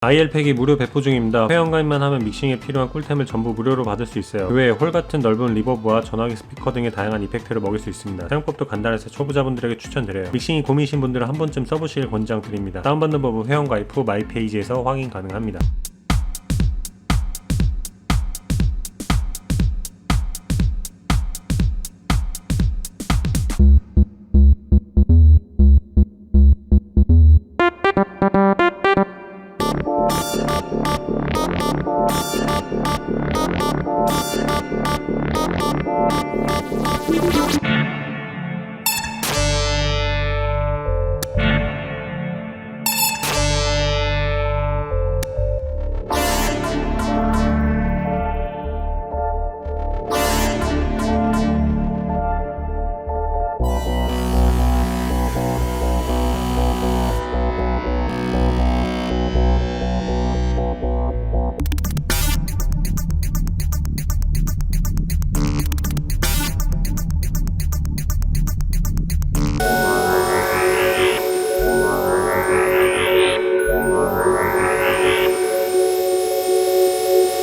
IL팩이 무료 배포 중입니다. 회원가입만 하면 믹싱에 필요한 꿀템을 전부 무료로 받을 수 있어요. 그 외에 홀 같은 넓은 리버브와 전화기 스피커 등의 다양한 이펙트를 먹일 수 있습니다. 사용법도 간단해서 초보자분들에게 추천드려요. 믹싱이 고민이신 분들은 한 번쯤 써보시길 권장드립니다. 다운받는 법은 회원가입 후 마이 페이지에서 확인 가능합니다.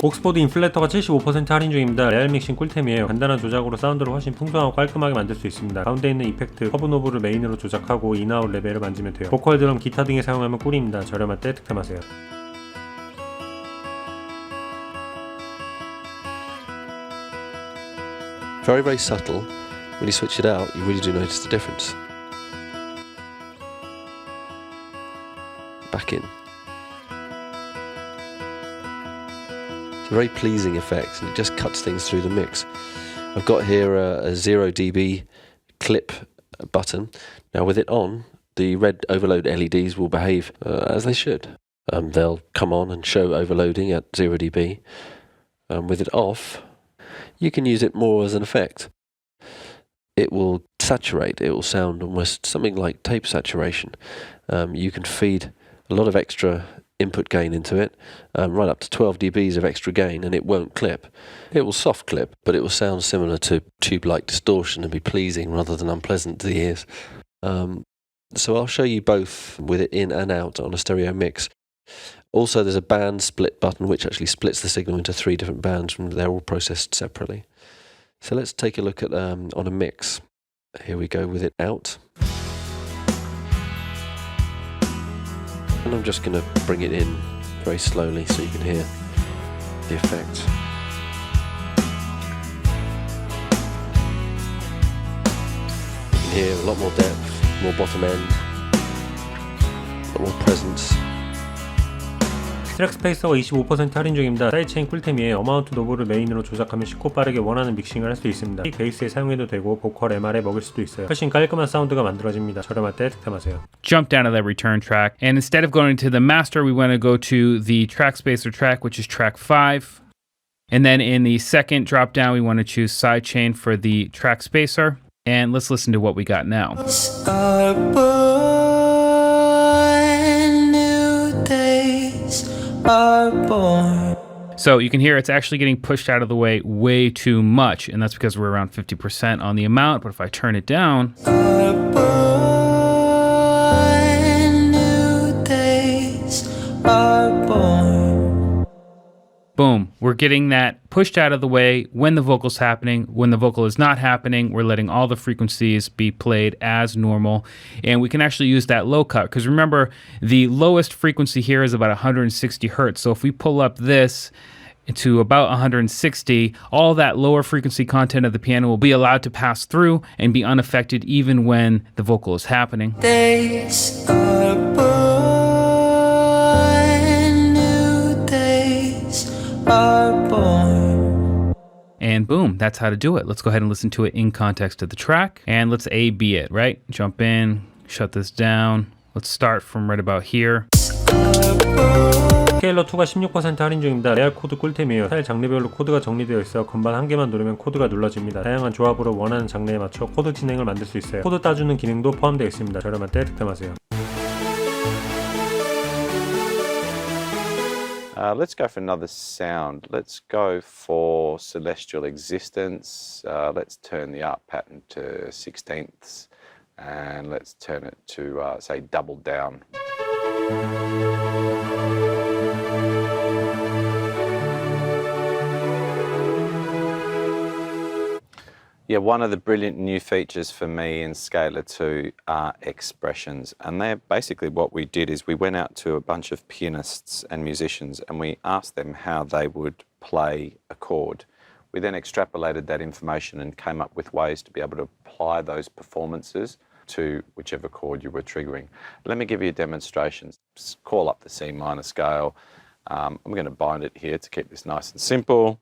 옥스포드 인플레터가 75% 할인 중입니다. 레알 믹싱 꿀템이에요. 간단한 조작으로 사운드를 훨씬 풍성하고 깔끔하게 만들 수 있습니다. 가운데 있는 이펙트, 커브 노브를 메인으로 조작하고 인아웃 레벨을 만지면 돼요. 보컬, 드럼, 기타 등에 사용하면 꿀입니다. 저렴할 때 득템하세요. Very, very subtle. When you switch it out, you really do notice the difference. Back in. It's a very pleasing effect, and it just cuts things through the mix. I've got here a 0 dB clip button. Now with it on, the red overload LEDs will behave as they should. They'll come on and show overloading at 0 dB. With it off, you can use it more as an effect. It will saturate, it will sound almost something like tape saturation. You can feed a lot of extra input gain into it, right up to 12 dBs of extra gain, and it won't clip. It will soft clip, but it will sound similar to tube-like distortion and be pleasing rather than unpleasant to the ears. So I'll show you both with it in and out on a stereo mix. Also, there's a band split button which actually splits the signal into 3 different bands, and they're all processed separately. So let's take a look at on a mix. Here we go with it out. And I'm just going to bring it in very slowly so you can hear the effect. You can hear a lot more depth, more bottom end, a lot more presence. 트랙스페이서가 25% 할인 중입니다. 사이드체인 꿀템이에요. 어마운트 노브를 메인으로 조작하면 쉽고 빠르게 원하는 믹싱을 할 수 있습니다. 이 베이스에 사용해도 되고 보컬, MR에 먹일 수도 있어요. 훨씬 깔끔한 사운드가 만들어집니다. 저렴할 때 득템하세요. Jump down to that return track, and instead of going to the master, we want to go to the Trackspacer track, which is track 5. And then in the second drop down, we want to choose sidechain for the Trackspacer. And let's listen to what we got now. So you can hear it's actually getting pushed out of the way too much, and that's because we're around 50% on the amount. But if I turn it down, boom, we're getting that pushed out of the way when the vocal's happening. When the vocal is not happening, we're letting all the frequencies be played as normal. And we can actually use that low cut, because remember, the lowest frequency here is about 160 hertz. So if we pull up this to about 160, all that lower frequency content of the piano will be allowed to pass through and be unaffected even when the vocal is happening. Days are born, new days are born. And boom, that's how to do it. Let's go ahead and listen to it in context of the track. And let's A-B it, right? Jump in, shut this down. Let's start from right about here. 스케일러 2가 16% 할인 중입니다. 레알 코드 꿀템이에요. 스타일 장르별로 코드가 정리되어 있어 건반 한 개만 누르면 코드가 눌러집니다. 다양한 조합으로 원하는 장르에 맞춰 코드 진행을 만들 수 있어요. 코드 따주는 기능도 포함되어 있습니다. 저렴할 때 득템하세요. Let's go for another sound. Let's go for Celestial Existence. Let's turn the up pattern to 16ths, and let's turn it to, say, double down. Yeah, one of the brilliant new features for me in Scalar 2 are expressions. And they're basically what we did is we went out to a bunch of pianists and musicians and we asked them how they would play a chord. We then extrapolated that information and came up with ways to be able to apply those performances to whichever chord you were triggering. Let me give you a demonstration. Just call up the C minor scale. I'm going to bind it here to keep this nice and simple.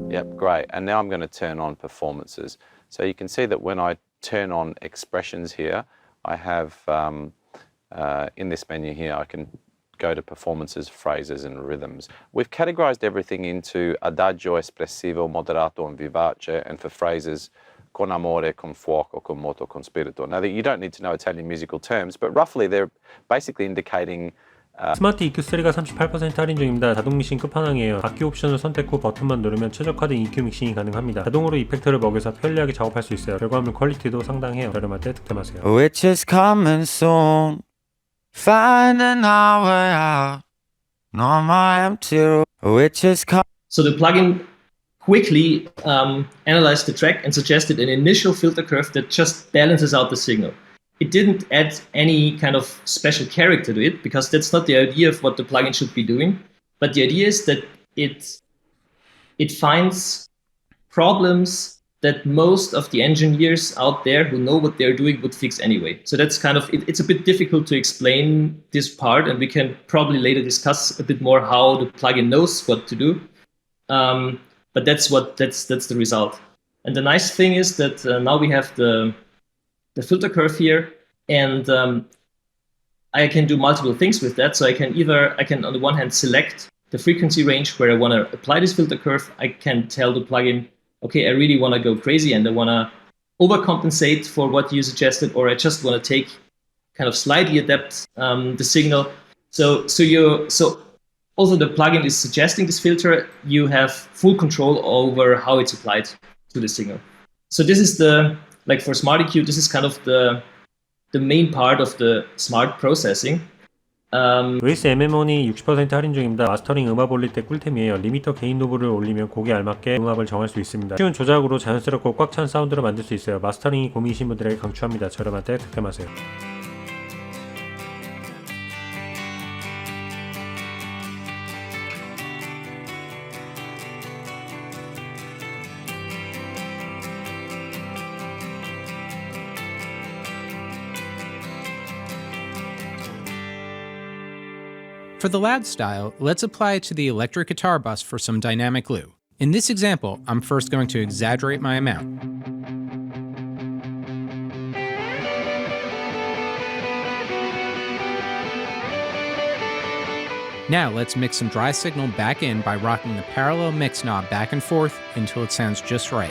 Yep, great. And now I'm going to turn on performances. So you can see that when I turn on expressions here, I have in this menu here, I can go to performances, phrases and rhythms. We've categorized everything into adagio, espressivo, moderato and vivace, and for phrases, con amore, con fuoco, con moto, con spirito. Now, you don't need to know Italian musical terms, but roughly they're basically indicating 스마트 EQ3가 38% 할인 중입니다. 자동 믹싱 끝판왕이에요. 악기 옵션을 선택 후 버튼만 누르면 최적화된 EQ 믹싱이 가능합니다. 자동으로 이펙트를 먹여서 편리하게 작업할 수 있어요. 결과물 퀄리티도 상당해요. 저렴할 때 득템하세요. Which is coming soon. Finding our way out. No, my empty room. Which is coming. So the plugin quickly analyzed the track and suggested an initial filter curve that just balances out the signal. It didn't add any kind of special character to it because that's not the idea of what the plugin should be doing. But the idea is that it finds problems that most of the engineers out there who know what they're doing would fix anyway. So that's kind of, it's a bit difficult to explain this part, and we can probably later discuss a bit more how the plugin knows what to do. But that's the result. And the nice thing is that now we have the filter curve here, and I can do multiple things with that. So I can on the one hand select the frequency range where I want to apply this filter curve. I can tell the plugin, okay, I really want to go crazy and I want to overcompensate for what you suggested, or I just want to take kind of slightly adapt the signal. So although the plugin is suggesting this filter, you have full control over how it's applied to the signal. So this is like for Smart EQ, this is kind of the main part of the smart processing. Weiss MM-1이 60% 할인 중입니다. 마스터링 음압 올릴 때 꿀템이에요. 리미터 게인 노브를 올리면 곡에 알맞게 음압을 정할 수 있습니다. 쉬운 조작으로 자연스럽고 꽉 찬 사운드로 만들 수 있어요. 마스터링이 고민이신 분들에게 강추합니다. 저렴할 때 득템하세요. For the loud style, let's apply it to the electric guitar bus for some dynamic glue. In this example, I'm first going to exaggerate my amount. Now let's mix some dry signal back in by rocking the parallel mix knob back and forth until it sounds just right.